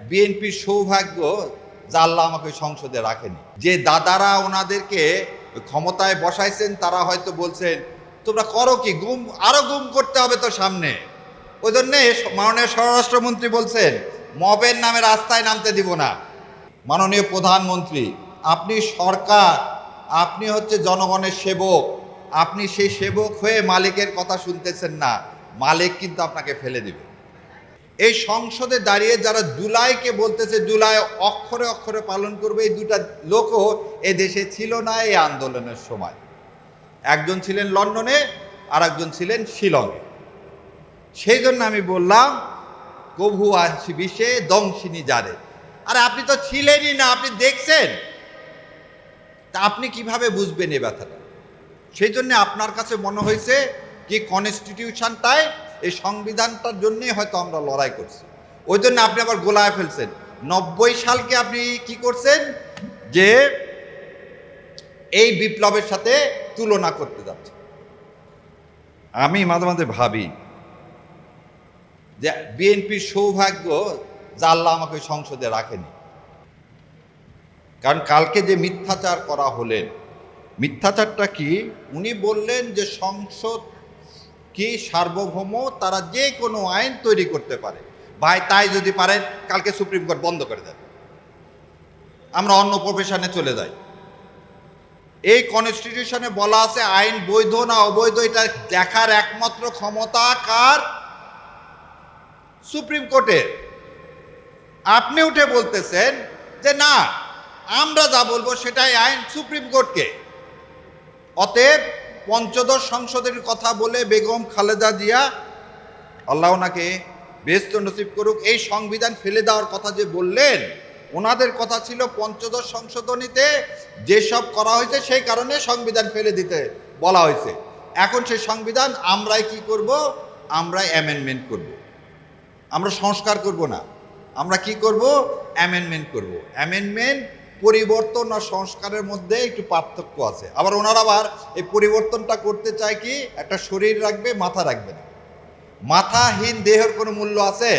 বিএনপির সৌভাগ্য যে আল্লাহ আমাকে সংসদে রাখেনি। যে দাদারা ওনাদেরকে ক্ষমতায় বসাইছেন তারা হয়তো বলছেন তোমরা করো কি, গুম আরো গুম করতে হবে তো সামনে। ওই জন্যে মাননীয় স্বরাষ্ট্রমন্ত্রী বলছেন মবের নামে রাস্তায় নামতে দিব না। মাননীয় প্রধানমন্ত্রী, আপনি সরকার, আপনি হচ্ছে জনগণের সেবক, আপনি সেই সেবক হয়ে মালিকের কথা শুনতেছেন না, মালিক কিন্তু আপনাকে ফেলে দিবে। এই সংসদে দাঁড়িয়ে যারা জুলাইকে বলতেছে জুলাই অক্ষরে অক্ষরে পালন করবে, এই দুটা লোকও এ দেশে ছিল না এই আন্দোলনের সময়। একজন ছিলেন লন্ডনে আর একজন ছিলেন শিলংয়ে। সেই জন্য আমি বললাম কভু আসি বিষে দংশিনী যারে। আরে আপনি তো ছিলেনই না, আপনি দেখছেন, তা আপনি কিভাবে বুঝবেন এই ব্যথাটা? সেই জন্য আপনার কাছে মনে হয়েছে কি কনস্টিটিউশনটায়, এই সংবিধানটার জন্যই হয়তো আমরা লড়াই করছি, ওই জন্য আপনি আবার গোলায় ফেলছেন। 90 সালকে আপনি কি করছেন যে এই বিপ্লবের সাথে তুলনা করতে যাচ্ছেন। আমি মাঝে মাঝে ভাবি যে বিএনপির সৌভাগ্য যে আল্লাহ আমাকে সংসদে রাখেনি। কারণ কালকে যে মিথ্যাচার করা হলেন, মিথ্যাচারটা কি? উনি বললেন যে সংসদ কি সার্বভৌম, তারা যে কোনো আইন তৈরি করতে পারে। ভাই তাই যদি পারেন কালকে সুপ্রিম কোর্ট বন্ধ করে দেন, আমরা অন্য প্রফেশনে চলে যাই। এই কনস্টিটিউশনে বলা আছে আইন বৈধ না অবৈধ এটা দেখার একমাত্র ক্ষমতা কার? সুপ্রিম কোর্টের। আপনি উঠে বলতেছেন যে না, আমরা যা বলবো সেটাই আইন, সুপ্রিম কোর্টকে। অতএব পঞ্চদশ সংসদের কথা বলে বেগম খালেদা জিয়া, আল্লাহ ওনাকে বেহেশত নসিব করুক, এই সংবিধান ফেলে দেওয়ার কথা যে বললেন, ওনাদের কথা ছিল পঞ্চদশ সংশোধনীতে যেসব করা হয়েছে সেই কারণে সংবিধান ফেলে দিতে বলা হয়েছে। এখন সেই সংবিধান আমরাই কি করব? আমরাই অ্যামেন্ডমেন্ট করব। আমরা সংস্কার করব না, আমরা কি করব? অ্যামেন্ডমেন্ট করব। অ্যামেন্ডমেন্ট পরিবর্তন আর সংস্কারের মধ্যে একটু পার্থক্য আছে। আবার ওনারা আবার এই পরিবর্তনটা করতে চায় কি, একটা শরীর রাখবে, মাথা রাখবে না। মাথাহীন দেহের কোনো মূল্য আছে?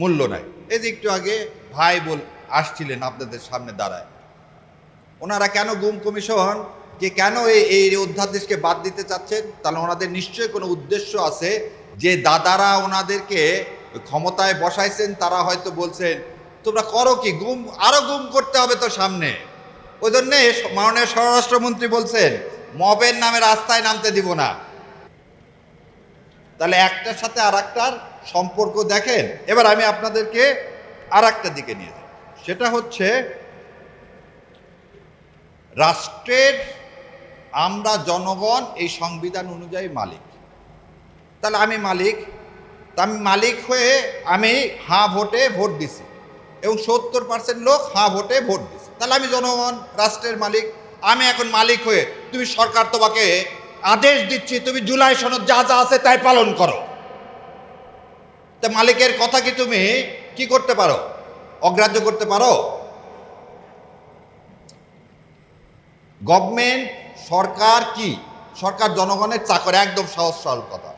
মূল্য নাই। এই যে একটু আগে ভাই আসছিলেন আপনাদের সামনে দাঁড়ায়, ওনারা কেন গুম কমিশন যে কেন এই অধ্যাদেশকে বাদ দিতে চাচ্ছেন? তাহলে ওনাদের নিশ্চয়ই কোনো উদ্দেশ্য আছে। যে দাদারা ওনাদেরকে ক্ষমতায় বসাইছেন তারা হয়তো বলছেন তোমরা করো কি, গুম আরো গুম করতে হবে তো সামনে। ওই জন্যে মাননীয় স্বরাষ্ট্রমন্ত্রী বলছেন মবের নামে রাস্তায় নামতে দিব না। তাহলে একটার সাথে আর একটার সম্পর্ক দেখেন। এবার আমি আপনাদেরকে আর একটা দিকে নিয়ে যাই, সেটা হচ্ছে রাষ্ট্রের আমরা জনগণ এই সংবিধান অনুযায়ী মালিক। তাহলে আমি মালিক, তা আমি মালিক হয়ে আমি হাঁ ভোটে ভোট দিছি এবং 70% লোক হাঁ ভোটে ভোট দিছে। তাহলে আমি জনগণ, রাষ্ট্রের মালিক। আমি এখন মালিক হয়ে, তুমি সরকার তোমাকে আদেশ দিচ্ছি তুমি জুলাই সনদ যা যা আছে তাই পালন করো। তা মালিকের কথা কি তুমি কি করতে পারো? অগ্রাহ্য করতে পারো? গভর্নমেন্ট, সরকার কি? সরকার জনগণের চাকর, একদম সহজ সরল কথা।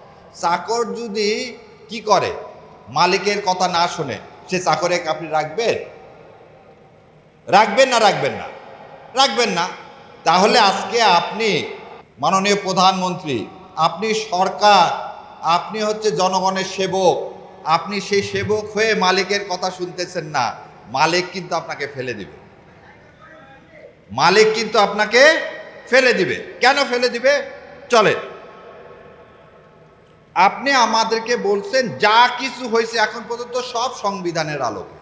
চাকর যদি কি করে, মালিকের কথা না শুনে, সে চাকরে আপনি রাখবেন? রাখবেন না? রাখবেন না? রাখবেন না। তাহলে আজকে আপনি মাননীয় প্রধানমন্ত্রী, আপনি সরকার, আপনি হচ্ছে জনগণের সেবক, আপনি সেই সেবক হয়ে মালিকের কথা শুনতেছেন না, মালিক কিন্তু আপনাকে ফেলে দিবে। মালিক কিন্তু আপনাকে ফেলে দিবে। কেন ফেলে দিবে? চলেন, আপনি আমাদেরকে বলছেন যা কিছু হয়েছে এখন পর্যন্ত সব সংবিধানের আলোকে,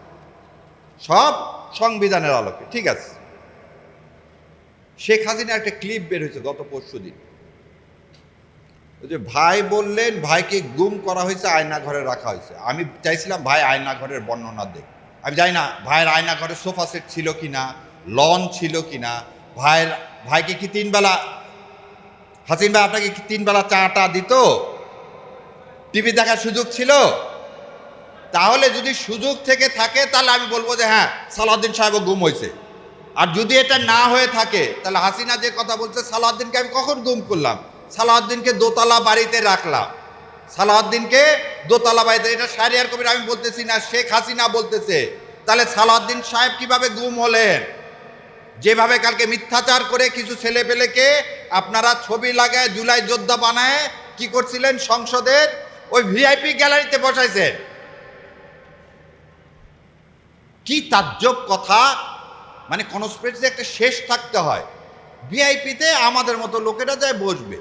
সব সংবিধানের আলোকে। ঠিক আছে, শেখ হাসিনা একটা ক্লিপ বের হয়েছে গত পরশুদিন, ওই যে ভাই বললেন ভাইকে গুম করা হয়েছে, আয়না ঘরে রাখা হয়েছে। আমি চাইছিলাম ভাই আয়না ঘরের বর্ণনা দেখ। আমি জানি না ভাইয়ের আয়না ঘরে সোফা সেট ছিল কিনা, লন ছিল কিনা, ভাইকে কি 3 বেলা, হাসিন ভাই আপনাকে কি 3 বেলা চাটা দিত? টিভি দেখার সুযোগ ছিল? তাহলে যদি সুযোগ থেকে থাকে তাহলে আমি বলবো যে হ্যাঁ সালাউদ্দিন সাহেবও গুম হয়েছে। আর যদি এটা না হয়ে থাকে তাহলে হাসিনা যে কথা বলছে সালাউদ্দিনকে আমি কখন গুম করলাম? সালাউদ্দিনকে দোতলা বাড়িতে রাখলাম, সালাউদ্দিনকে দোতলা বাড়িতে, এটা শাহরিয়ার কবির আমি বলতেছি না, শেখ হাসিনা বলতেছে। তাহলে সালাউদ্দিন সাহেব কিভাবে গুম হলেন? যেভাবে কালকে মিথ্যাচার করে কিছু ছেলেপেলেকে আপনারা ছবি লাগায় জুলাই যোদ্ধা বানায় কি করছিলেন, সংসদের ওই ভিআইপি গ্যালারিতে বসাইছেন। কি তাজ্জব কথা! মানে কনস্পিরেসি একটা শেষ থাকতে হয়। ভিআইপিতে আমাদের মতো লোকেরা যায় বসবে,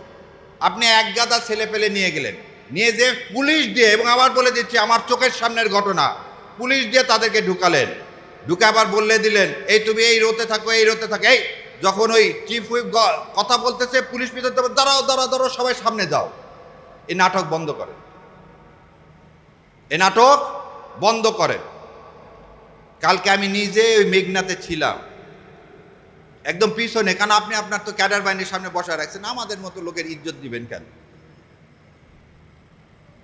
আপনি এক গাদা ছেলে পেলে নিয়ে গেলেন, নিয়ে যে পুলিশ দিয়ে, এবং আবার বলে দিচ্ছি আমার চোখের সামনের ঘটনা, পুলিশ দিয়ে তাদেরকে ঢুকালেন, ঢুকে আবার বললে দিলেন এই তুমি এই রোতে থাকো, এই রোতে থাকো। এই যখন ওই চিফ হুইপ কথা বলতেছে, পুলিশ ভিতর দাঁড়াও দাঁড়াও দাঁড়াও, সবাই সামনে যাও। এই নাটক বন্ধ করেন, এই নাটক বন্ধ করেন। কালকে আমি নিজে ওই মেঘনাতে ছিলাম, একদম পিছনে, কারণ আপনি আপনার তো ক্যাডার বাহিনীর সামনে বসায় রাখছেন, আমাদের মতো লোকের ইজ্জত দিবেন কেন?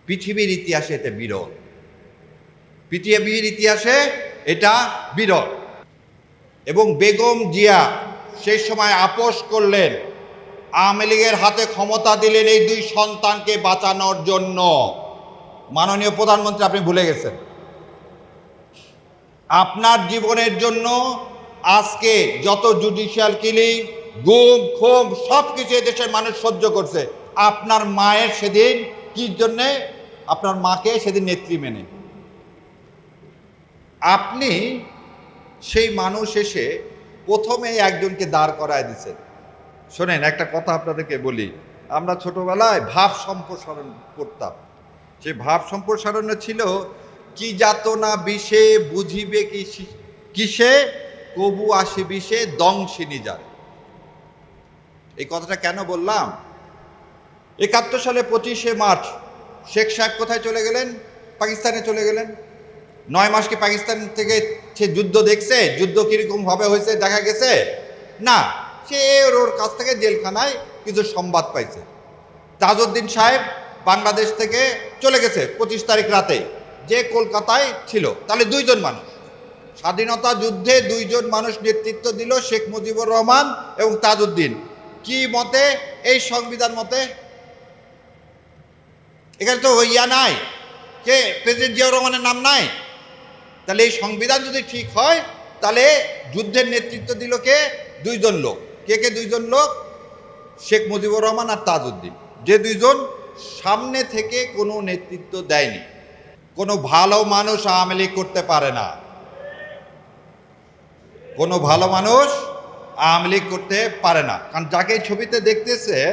পৃথিবীর ইতিহাসে এটা বিরল, পৃথিবীর ইতিহাসে এটা বিরল। এবং বেগম জিয়া সেই সময় আপোষ করলেন, আওয়ামী লীগের হাতে ক্ষমতা দিলেন এই দুই সন্তানকে বাঁচানোর জন্য। মাননীয় প্রধানমন্ত্রী, আপনি ভুলে গেছেন, আপনার জীবনের জন্য আজকে যত জুডিশিয়াল কিলিং, গুম খুম সব কিছু দেশের মানুষ সহ্য করছে। আপনার মায়ের সেদিন কি জন্যে, আপনার মাকে সেদিন নেত্রী মেনে আপনি সেই মানুষ এসে প্রথমে একজনকে দাঁড় করায় দিচ্ছেন। শোনেন, একটা কথা আপনাদেরকে বলি, আমরা ছোটবেলায় ভাব সম্প্রসারণ করতাম। সে ভাব সম্প্রসারণে ছিল কি যাতনা বিষে বুঝিবে কিসে, কবু আসে বিষে দংশিনী যায়। এই কথাটা কেন বললাম? 71 সালে 25শে মার্চ শেখ সাহেব কোথায় চলে গেলেন? পাকিস্তানে চলে গেলেন। 9 মাস কি পাকিস্তান থেকে সে যুদ্ধ দেখছে? যুদ্ধ কিরকম হবে হয়েছে দেখা গেছে? না, সে ওর কাছ থেকে জেলখানায় কিছু সংবাদ পাইছে। তাজউদ্দিন সাহেব বাংলাদেশ থেকে চলে গেছে 25 তারিখ রাতে, যে কলকাতায় ছিল। তাহলে দুইজন মানুষ, স্বাধীনতা যুদ্ধে দুইজন মানুষ নেতৃত্ব দিল, শেখ মুজিবুর রহমান এবং তাজউদ্দিন। কি মতে? এই সংবিধান মতে। এখানে তো ইয়া নাই, কে প্রেসিডেন্ট জিয়াউর রহমানের নাম নাই। তাহলে এই সংবিধান যদি ঠিক হয়, তাহলে যুদ্ধের নেতৃত্ব দিল কে? দুইজন লোক। কে কে দুইজন লোক? শেখ মুজিবুর রহমান আর তাজউদ্দিন, যে দুইজন সামনে থেকে কোনো নেতৃত্ব দেয়নি। কোনো ভালো মানুষ আওয়ামী লীগ করতে পারে না, কোনো ভালো মানুষ আওয়ামী লীগ করতে পারে না। কারণ যাকে এই ছবিতে দেখতেছেন,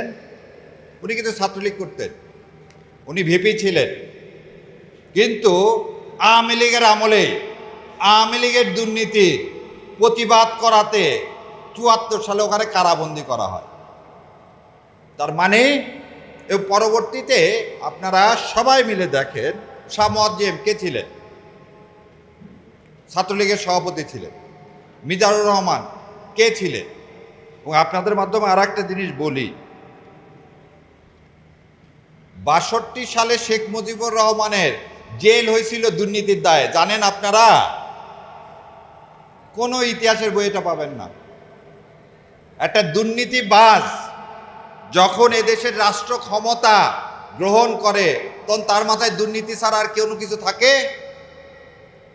উনি কিন্তু ছাত্রলীগ করতেন, উনি ভিপি ছিলেন, কিন্তু আওয়ামী লীগের আমলে আওয়ামী লীগের দুর্নীতি প্রতিবাদ করাতে 74 সালে ওখানে কারাবন্দি করা হয়। তার মানে পরবর্তীতে আপনারা সবাই মিলে দেখেন, শাহ মুয়াজ্জেম কে ছিলেন? ছাত্রলীগের সভাপতি ছিলেন। মিজানুর রহমান কে ছিলেন? এবং আপনাদের মাধ্যমে আর একটা জিনিস বলি, 62 সালে শেখ মুজিবুর রহমানের জেল হয়েছিল দুর্নীতির দায়ে, জানেন আপনারা? কোনো ইতিহাসের বই এটা পাবেন না। একটা দুর্নীতিবাজ যখন এদেশের রাষ্ট্র ক্ষমতা গ্রহণ করে, তখন তার মাথায় দুর্নীতি ছাড়া আর কোনো কিছু থাকে?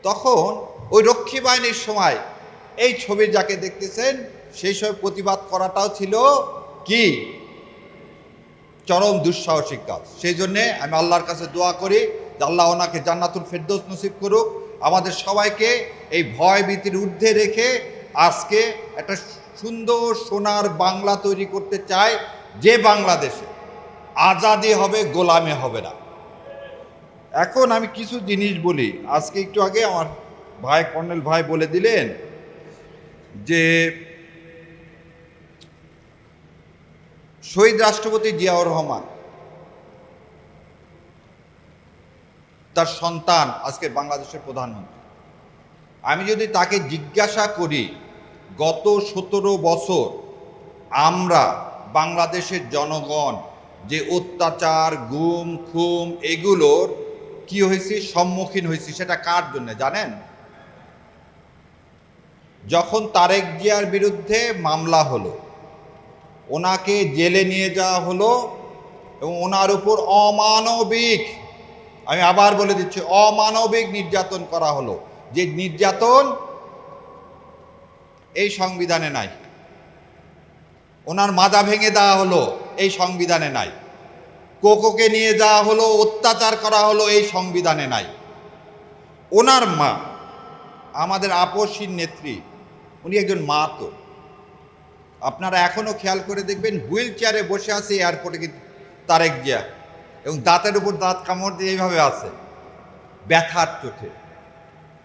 তখন ওই রক্ষী বাহিনীর সময় এই ছবি যাকে দেখতেছেন, সেই সময় প্রতিবাদ করাটাও ছিল কি চরম দুঃসাহসিক কাজ। সেই জন্যে আমি আল্লাহর কাছে দোয়া করি যে আল্লাহ ওনাকে জান্নাতুল ফেরদৌস নসিব করুক। আমাদের সবাইকে এই ভয় ভীতির ঊর্ধ্বে রেখে আজকে একটা সুন্দর সোনার বাংলা তৈরি করতে চায়, যে বাংলাদেশে আজাদি হবে, গোলামি হবে না। এখন আমি কিছু জিনিস বলি। আজকে একটু আগে আমার ভাই কর্নেল ভাই বলে দিলেন যে শহীদ রাষ্ট্রপতি জিয়াউর রহমান, তার সন্তান আজকে বাংলাদেশের প্রধানমন্ত্রী। আমি যদি তাকে জিজ্ঞাসা করি গত 17 বছর আমরা বাংলাদেশের জনগণ যে অত্যাচার, গুম খুম এগুলোর কি হয়েছে, সম্মুখীন হয়েছি, সেটা কার জন্য জানেন? যখন তারেক জিয়ার বিরুদ্ধে মামলা হলো, ওনাকে জেলে নিয়ে যাওয়া হলো, এবং ওনার উপর অমানবিক, আমি আবার বলে দিচ্ছি, অমানবিক নির্যাতন করা হলো, যে নির্যাতন এই সংবিধানে নাই। ওনার মাজা ভেঙে দেওয়া হলো, এই সংবিধানে নাই। কোকোকে নিয়ে যাওয়া হলো, অত্যাচার করা হলো, এই সংবিধানে নাই। ওনার মা, আমাদের আপসীর নেত্রী, উনি একজন মা। তো আপনারা এখনো খেয়াল করে দেখবেন হুইল চেয়ারে বসে আছে এয়ারপোর্টে কিন্তু তারেক জিয়া, এবং দাঁতের উপর দাঁত কামড় দিয়ে এইভাবে আছে ব্যথার চোটে।